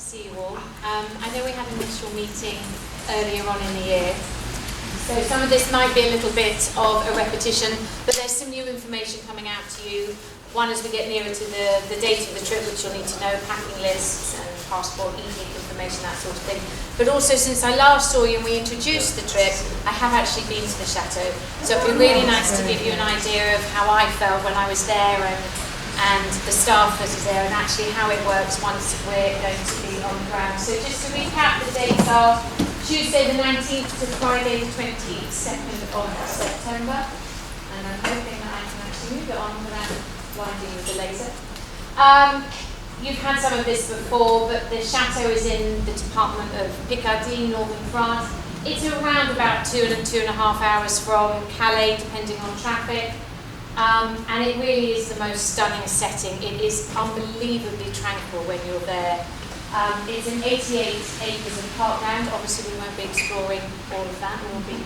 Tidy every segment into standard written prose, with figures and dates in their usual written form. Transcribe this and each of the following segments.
see you all. I know we had an initial meeting earlier on in the year, so some of this might be a little bit of a repetition, but there's some new information coming out to you. One, as we get nearer to the date of the trip, which you'll need to know, packing lists and passport, e-ticket information, that sort of thing. But also, since I last saw you and we introduced the trip, I have actually been to the chateau. So it'd be really nice to give you an idea of how I felt when I was there and the staff that is there and actually how it works once we're going to be on the ground. So just to recap, the dates are Tuesday the 19th to Friday the 22nd of September. And I'm hoping that I can actually move it on without blinding with the laser. You've had some of this before, but the chateau is in the department of Picardy, northern France. It's around about 2.5 hours from Calais, depending on traffic. And it really is the most stunning setting. It is unbelievably tranquil when you're there. It's an 88 acres of parkland. Obviously, we won't be exploring all of that. We'll be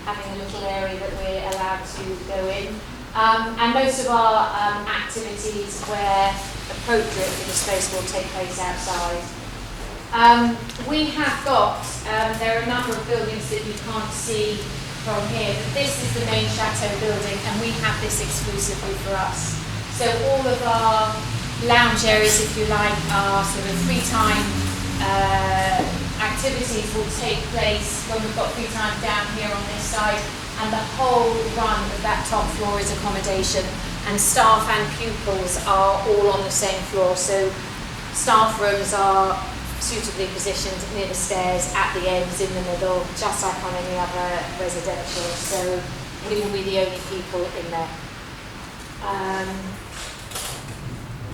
having a little area that we're allowed to go in. And most of our activities where appropriate for the space will take place outside. We have got, there are a number of buildings that you can't see from here, but this is the main chateau building and we have this exclusively for us. So all of our lounge areas, if you like, our sort of free time activities will take place when we've got free time down here on this side, and the whole run of that top floor is accommodation, and staff and pupils are all on the same floor. So staff rooms are suitably positioned near the stairs, at the ends, in the middle, just like on any other residential. So we will be the only people in there.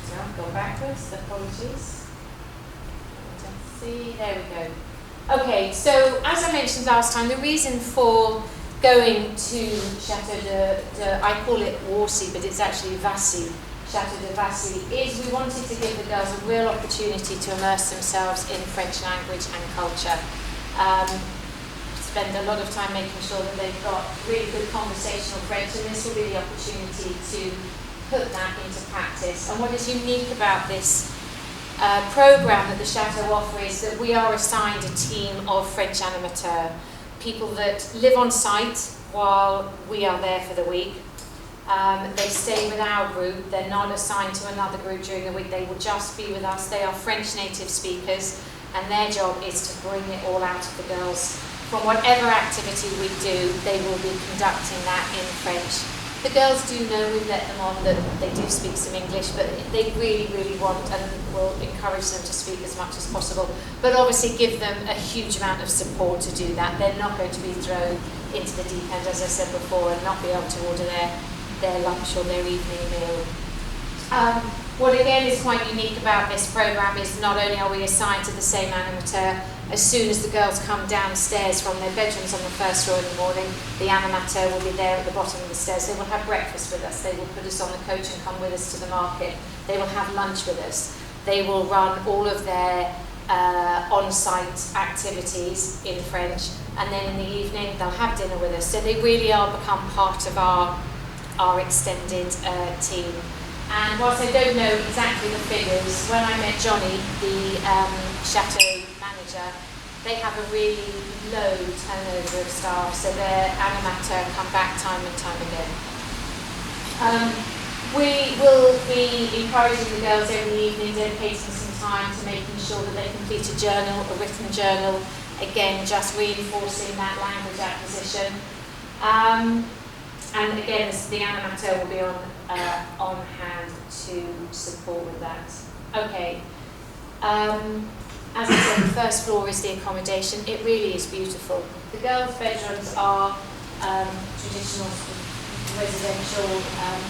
So I've gone backwards, apologies. Let's see, there we go. Okay, so as I mentioned last time, the reason for going to Chateau de I call it Warcy, but it's actually Vassy, Chateau de Vassy, is we wanted to give the girls a real opportunity to immerse themselves in French language and culture. Spend a lot of time making sure that they've got really good conversational French, and this will be the opportunity to put that into practice. And what is unique about this program that the Chateau offers is that we are assigned a team of French animateurs, people that live on site while we are there for the week. They stay with our group. They're not assigned to another group during the week. They will just be with us. They are French native speakers, and their job is to bring it all out of the girls. From whatever activity we do, they will be conducting that in French. The girls do know, we've let them on, that they do speak some English, but they really, really want and will encourage them to speak as much as possible. But obviously give them a huge amount of support to do that. They're not going to be thrown into the deep end, as I said before, and not be able to order their lunch or their evening meal. What again is quite unique about this program is not only are we assigned to the same animateur, as soon as the girls come downstairs from their bedrooms on the first floor in the morning, the animateur will be there at the bottom of the stairs. They will have breakfast with us. They will put us on the coach and come with us to the market. They will have lunch with us. They will run all of their on-site activities in French, and then in the evening they'll have dinner with us. So they really are become part of our extended team. And whilst I don't know exactly the figures, when I met Johnny, the Chateau manager, they have a really low turnover of staff, so their animateur come back time and time again. We will be encouraging the girls every evening, dedicating some time to making sure that they complete a journal, a written journal, again just reinforcing that language acquisition. And again, the animateur will be on hand to support with that. Okay. As I said, the first floor is the accommodation. It really is beautiful. The girls' bedrooms are traditional residential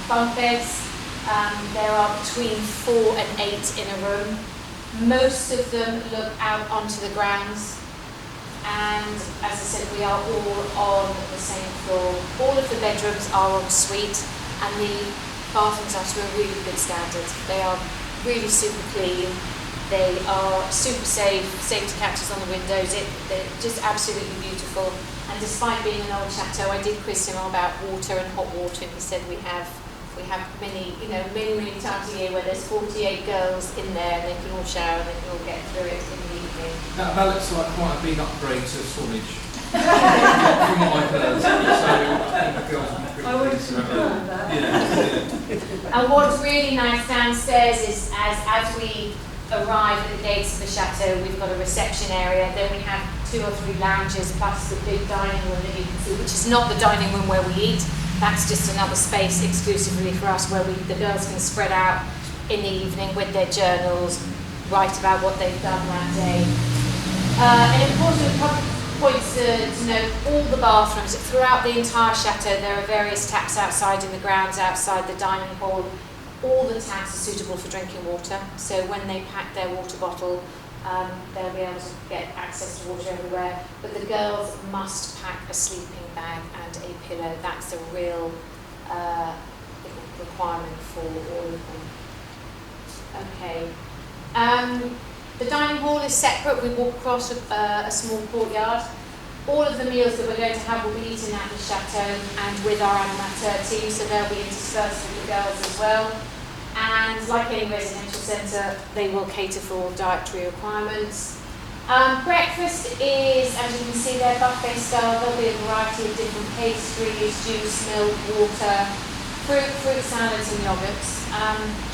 bunk beds. There are between 4 and 8 in a room. Most of them look out onto the grounds. And as I said, we are all on the same floor. All of the bedrooms are en suite, and the bathrooms are to a really good standard. They are really super clean. They are super safe, safety catches on the windows. They're just absolutely beautiful. And despite being an old chateau, I did quiz him about water and hot water, and he said we have We have many times a year where there's 48 girls in there and they can all shower and they can all get through it in the evening. That looks like quite a big upgrade to Swanage. From what I've heard. So I think the girls will be pretty pleased about that. Yeah. And what's really nice downstairs is as we arrive at the gates of the chateau, we've got a reception area, then we have 2 or 3 lounges plus the big dining room that you can see, which is not the dining room where we eat. That's just another space exclusively for us where the girls can spread out in the evening with their journals, write about what they've done that day. An important point to note, all the bathrooms throughout the entire chateau, there are various taps outside in the grounds outside the dining hall. All the taps are suitable for drinking water, so when they pack their water bottle, they'll be able to get access to water everywhere. But the girls must pack a sleeping bag and a pillow. That's a real requirement for all of them. Okay. The dining hall is separate. We walk across a small courtyard. All of the meals that we're going to have will be eaten at the chateau and with our animateur team, so they'll be interspersed with the girls as well. And like any residential centre, they will cater for all dietary requirements. Breakfast is, as you can see there, buffet style. There'll be a variety of different pastries, juice, milk, water, fruit salads and yogurts.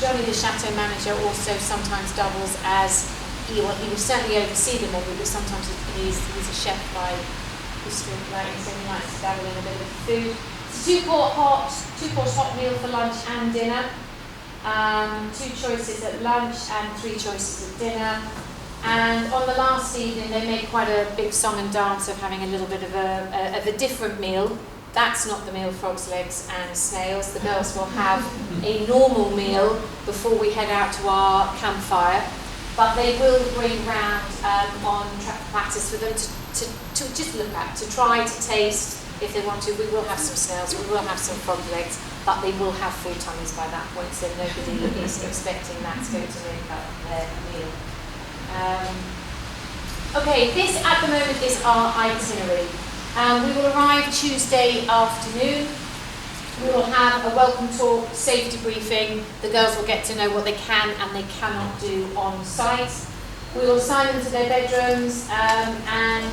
Johnny, the chateau manager, also sometimes doubles as, he will certainly oversee the menu, but sometimes he's a chef by history, so he likes to dabble in a bit of food. It's a two-course hot meal for lunch and dinner. 2 choices at lunch and 3 choices at dinner. And on the last evening, they made quite a big song and dance of having a little bit of a different meal. That's not the meal frogs' legs and snails. The girls will have a normal meal before we head out to our campfire. But they will bring round on platters for them to just look at, to try, to taste if they want to. We will have some snails, we will have some frog legs, but they will have full tummies by that point, so nobody is expecting that's going to make up their meal. Okay, this at the moment is our itinerary. We will arrive Tuesday afternoon. We will have a welcome talk, safety briefing. The girls will get to know what they can and they cannot do on site. We will assign them to their bedrooms and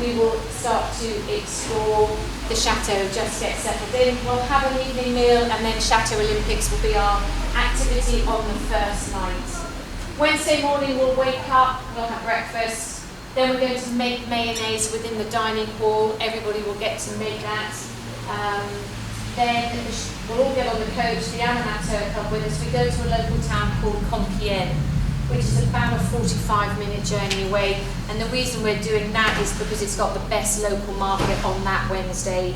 we will start to explore the chateau, just get settled in. We'll have an evening meal and then Chateau Olympics will be our activity on the first night. Wednesday morning we'll wake up, we'll have breakfast, then we're going to make mayonnaise within the dining hall. Everybody will get to make that. Then we'll all get on the coach, the animateur come with us. We go to a local town called Compiègne, which is about a 45-minute journey away. And the reason we're doing that is because it's got the best local market on that Wednesday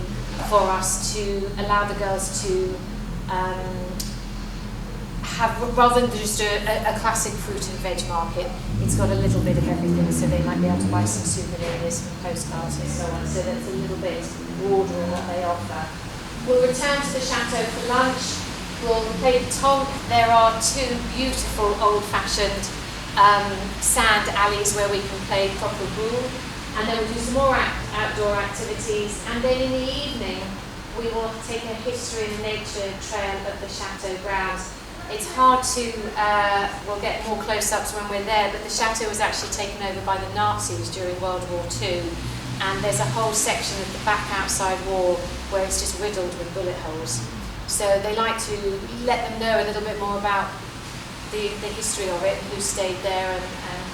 for us to allow the girls to have, rather than just a classic fruit and veg market, it's got a little bit of everything, so they might be able to buy some souvenirs and postcards and so on. So that's a little bit broader in what they offer. We'll return to the chateau for lunch. We'll play the tonk. There are 2 beautiful old-fashioned sand alleys where we can play proper boule. And then we'll do some more outdoor activities. And then in the evening, we will take a history and nature trail of the chateau grounds. It's hard to, we'll get more close-ups when we're there, but the chateau was actually taken over by the Nazis during World War II. And there's a whole section of the back outside wall where it's just riddled with bullet holes. So they like to let them know a little bit more about the history of it, who stayed there and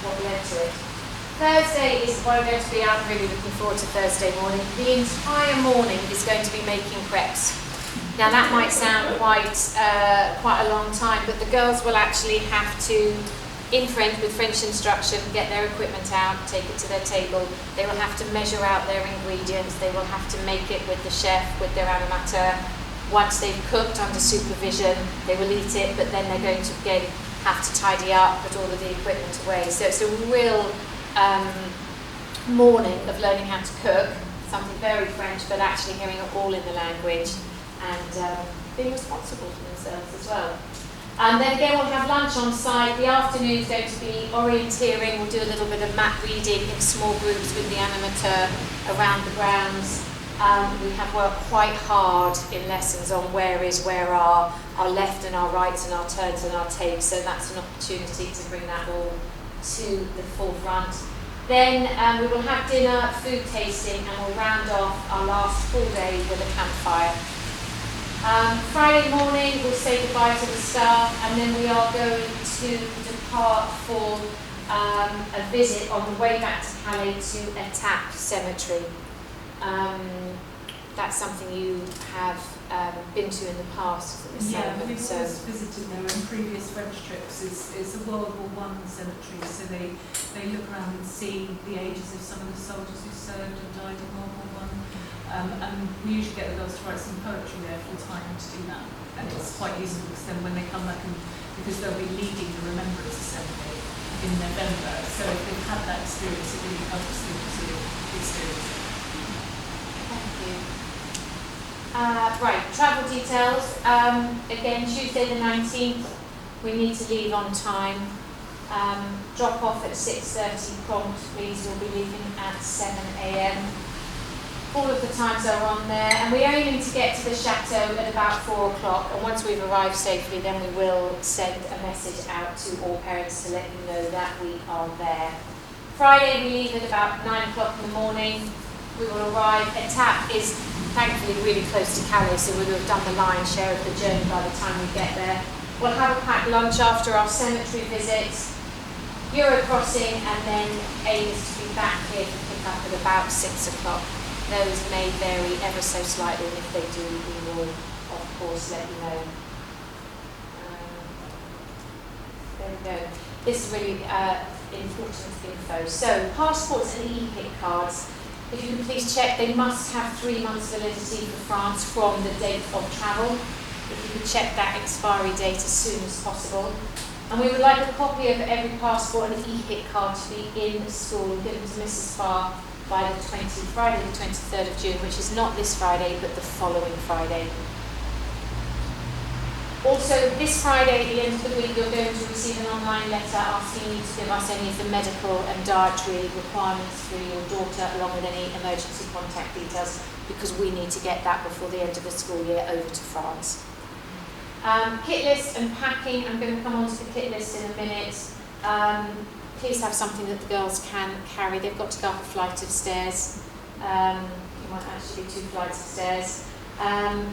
what led to it. Thursday is what I'm going to be out. I'm really looking forward to Thursday morning. The entire morning is going to be making crepes. Now that might sound quite a long time, but the girls will actually have to, with French instruction, get their equipment out, take it to their table. They will have to measure out their ingredients. They will have to make it with the chef, with their animateur. Once they've cooked under supervision, they will eat it, but then they're going to again have to tidy up, put all of the equipment away. So it's a real morning of learning how to cook, something very French, but actually hearing it all in the language and being responsible for themselves as well. And then again, we'll have lunch on site. The afternoon is going to be orienteering. We'll do a little bit of map reading in small groups with the animateur around the grounds. We have worked quite hard in lessons on where are our left and our rights and our turns and our takes, so that's an opportunity to bring that all to the forefront. Then we will have dinner, food tasting, and we'll round off our last full day with a campfire. Friday morning we'll say goodbye to the staff, and then we are going to depart for a visit on the way back to Calais to Étape Cemetery. That's something you have been to in the past, isn't it? Yeah, we've always visited there on previous French trips. It's a World War I cemetery, so they look around and see the ages of some of the soldiers who served and died in World War I. And we usually get the girls to write some poetry there full time to do that. And it's quite useful because then when they come back, because they'll be leading the Remembrance Assembly in November, so if they've had that experience, it really helps them to experience it. Thank you. Right, travel details. Again, Tuesday the 19th, we need to leave on time. Drop off at 6:30 prompt, please. We'll be leaving at 7 a.m. All of the times are on there, and we're aiming to get to the chateau at about 4 o'clock, and once we've arrived safely, then we will send a message out to all parents to let you know that we are there. Friday we leave at about 9 o'clock in the morning. We will arrive. Étape is thankfully really close to Calais, so we will have done the lion's share of the journey by the time we get there. We'll have a packed lunch after our cemetery visit, Euro crossing, and then aim is to be back here to pick up at about 6 o'clock. Those may vary ever so slightly, and if they do, we will, of course, let you know. There we go. This is really important info. So, passports and e-pick cards. If you can please check, they must have 3 months validity for France from the date of travel. If you could check that expiry date as soon as possible. And we would like a copy of every passport and e-pick card to be in school, given to Mrs. Farr by Friday the 23rd of June, which is not this Friday, but the following Friday. Also, this Friday, at the end of the week, you're going to receive an online letter asking you to give us any of the medical and dietary requirements for your daughter, along with any emergency contact details, because we need to get that before the end of the school year over to France. Kit list and packing. I'm going to come on to the kit list in a minute. Please have something that the girls can carry. They've got to go up a flight of stairs. You might actually be 2 flights of stairs.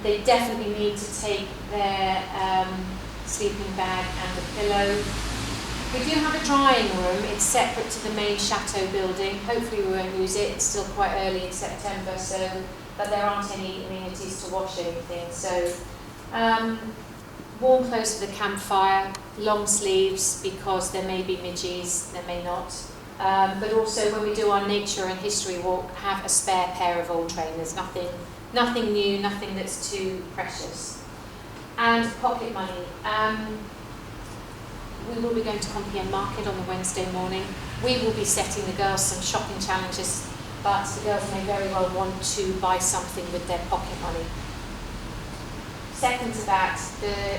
They definitely need to take their sleeping bag and a pillow. We do have a drying room. It's separate to the main chateau building. Hopefully we won't use it. It's still quite early in September, but there aren't any amenities to wash anything. So warm clothes for the campfire, long sleeves because there may be midges, there may not. But also when we do our nature and history walk, have a spare pair of old trainers. Nothing new, nothing that's too precious. And pocket money. We will be going to Compiègne Market on the Wednesday morning. We will be setting the girls some shopping challenges, but the girls may very well want to buy something with their pocket money. Second to that, the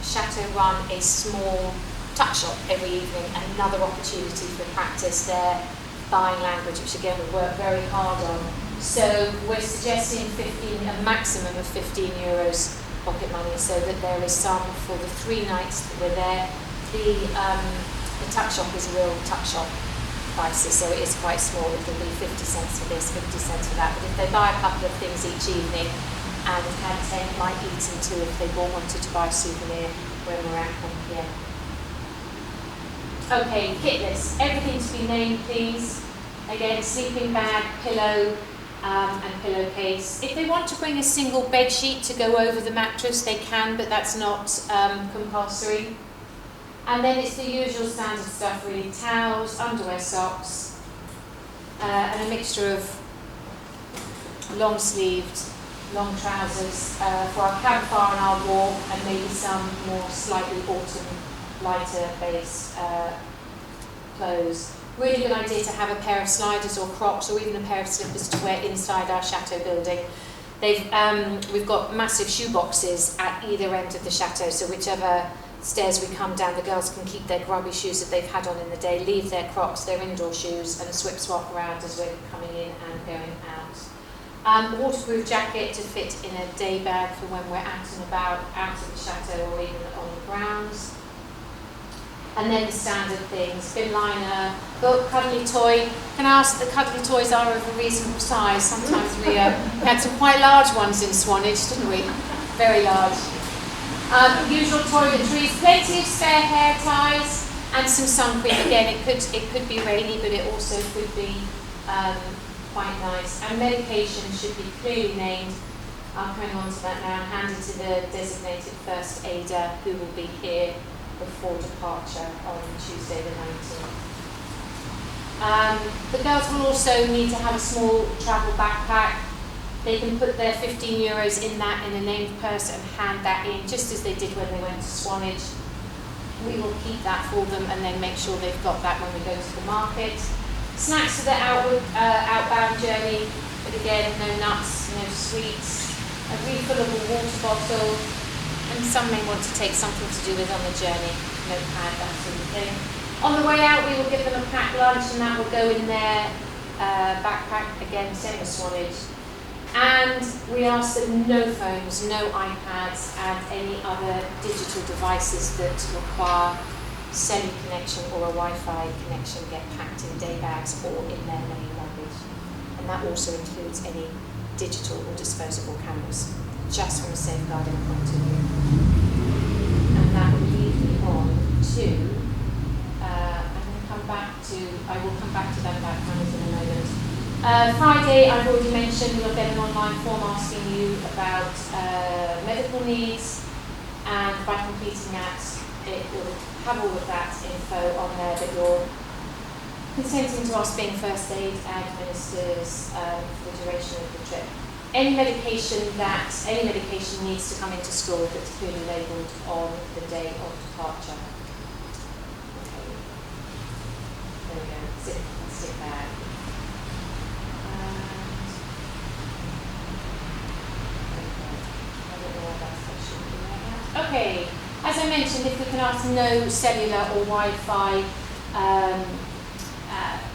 Chateau run a small tuck shop every evening, another opportunity for practice their buying language, which again we work very hard on. So we're suggesting a maximum of 15 euros pocket money, so that there is some for the 3 nights that we're there. The tuck shop is a real tuck shop prices, so it is quite small. It will be 50 cents for this, 50 cents for that. But if they buy a couple of things each evening, and they might eat them too if they wanted to buy a souvenir when we're at Compiègne. Okay, kit list. Everything to be named, please. Again, sleeping bag, pillow, and pillowcase. If they want to bring a single bed sheet to go over the mattress, they can, but that's not compulsory. And then it's the usual standard stuff, really: towels, underwear, socks, and a mixture of long-sleeved, long trousers for our campfire and our walk, and maybe some more slightly autumn, lighter based clothes. Really good idea to have a pair of sliders or Crocs, or even a pair of slippers to wear inside our chateau building. We've got massive shoe boxes at either end of the chateau, so whichever stairs we come down, the girls can keep their grubby shoes that they've had on in the day, leave their Crocs, their indoor shoes, and a swip swap around as we're coming in and going out. Waterproof jacket to fit in a day bag for when we're out and about, out of the chateau or even on the grounds. And then the standard things, bin liner, book, cuddly toy. Can I ask, the cuddly toys are of a reasonable size? Sometimes we had some quite large ones in Swanage, didn't we? Very large. Usual toiletries, plenty of spare hair ties, and some sun cream. Again, it could be rainy, but it also could be quite nice. And medication should be clearly named. I'll hang on to that now and hand it to the designated first aider who will be here before departure on Tuesday the 19th. The girls will also need to have a small travel backpack. They can put their €15 in that in a named purse and hand that in, just as they did when they went to Swanage. We will keep that for them and then make sure they've got that when we go to the market. Snacks for the outbound journey, but again, no nuts, no sweets, a refillable water bottle, and some may want to take something to do with on the journey, notepad, that sort of thing. On the way out, we will give them a packed lunch, and that will go in their backpack, again, same as Swanage. And we ask that no phones, no iPads, and any other digital devices that require cellular connection or a Wi-Fi connection get packed in day bags or in their main luggage. And that also includes any digital or disposable cameras, just from a safeguarding point of view. And that will lead me on to, I will come back to that about cameras in a moment. Friday, I've already mentioned, you'll get an online form asking you about medical needs, and by completing that, it will have all of that info on there that you're consenting to us being first aid administrators for the duration of the trip. Any medication needs to come into store that's clearly labelled on the day of departure. Okay. There we go, stick bag. Okay, as I mentioned, if we can ask no cellular or Wi-Fi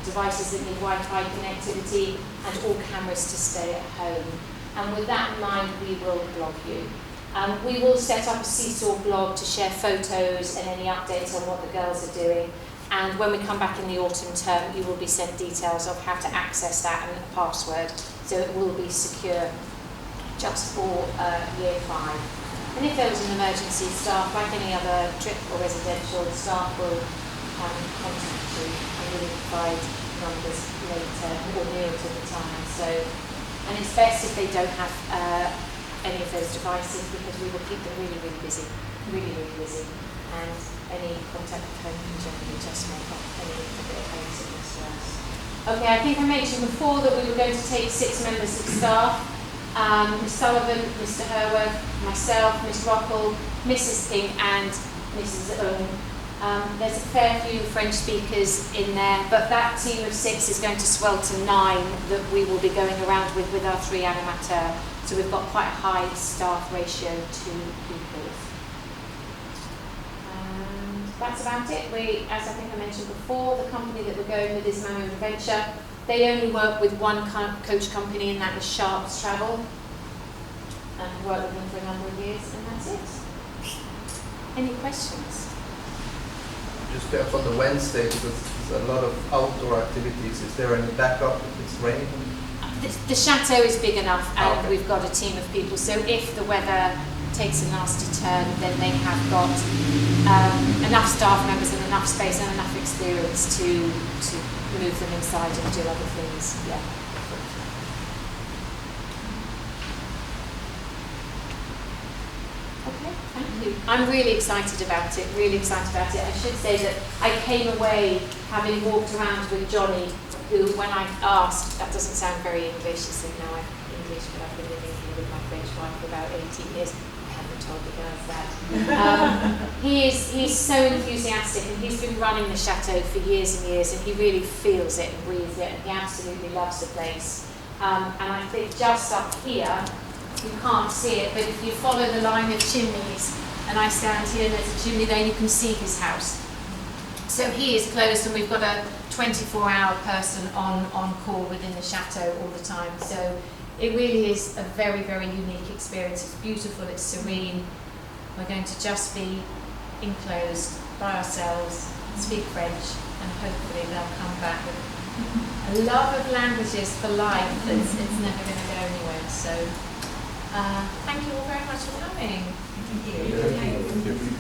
devices that need Wi-Fi connectivity, and all cameras to stay at home. And with that in mind, we will blog you. We will set up a Seesaw blog to share photos and any updates on what the girls are doing. And when we come back in the autumn term, you will be sent details of how to access that and a password. So it will be secure just for year 5. And if there was an emergency, staff, like any other trip or residential, staff will contact you and we will provide numbers later or nearer to the time. So, and it's best if they don't have any of those devices, because we will keep them really, really busy. And any contact with home can generally just make up any bit of homesickness for us. Okay, I think I mentioned before that we were going to take 6 members of staff. Ms Sullivan, Mr Herworth, myself, Miss Rockall, Mrs King and Mrs Owen. There's a fair few French speakers in there, but that team of 6 is going to swell to 9 that we will be going around with our 3 animateurs. So we've got quite a high staff ratio to pupils. And that's about it. We, as I think I mentioned before, the company that we're going with is Manual Adventure. They only work with one coach company, and that is Sharps Travel. And I've worked with them for a number of years, and that's it. Any questions? Just perhaps on the Wednesday, because there's a lot of outdoor activities, is there any backup if it's raining? The chateau is big enough, and okay. We've got a team of people, so if the weather takes a nasty turn, then they have got enough staff members and enough space and enough experience to move them inside and do other things. Yeah. Okay, thank you. I'm really excited about it, I should say that I came away having walked around with Johnny, who, when I asked, that doesn't sound very English, he said, no, I'm English, but I've been living here with my French wife for about 18 years. I haven't told the girls that. He's so enthusiastic, and he's been running the chateau for years and years, and he really feels it and breathes it, and he absolutely loves the place. And I think just up here, you can't see it, but if you follow the line of chimneys, and I stand here and there's a chimney there, you can see his house. So he is closed, and we've got a 24-hour person on call within the chateau all the time. So it really is a very, very unique experience. It's beautiful, it's serene. We're going to just be enclosed by ourselves, speak French, and hopefully they'll come back with a love of languages for life that's it's never going to go anywhere. So thank you all very much for coming. Thank you.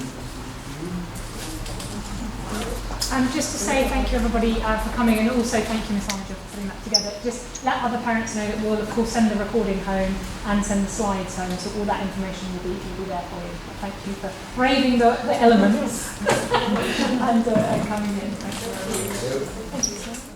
Just to say thank you everybody for coming, and also thank you Miss Armiger for putting that together. Just let other parents know that we'll of course send the recording home and send the slides home, so all that information will be there for you. But thank you for braving the elements and coming in. Thank you. Thank you.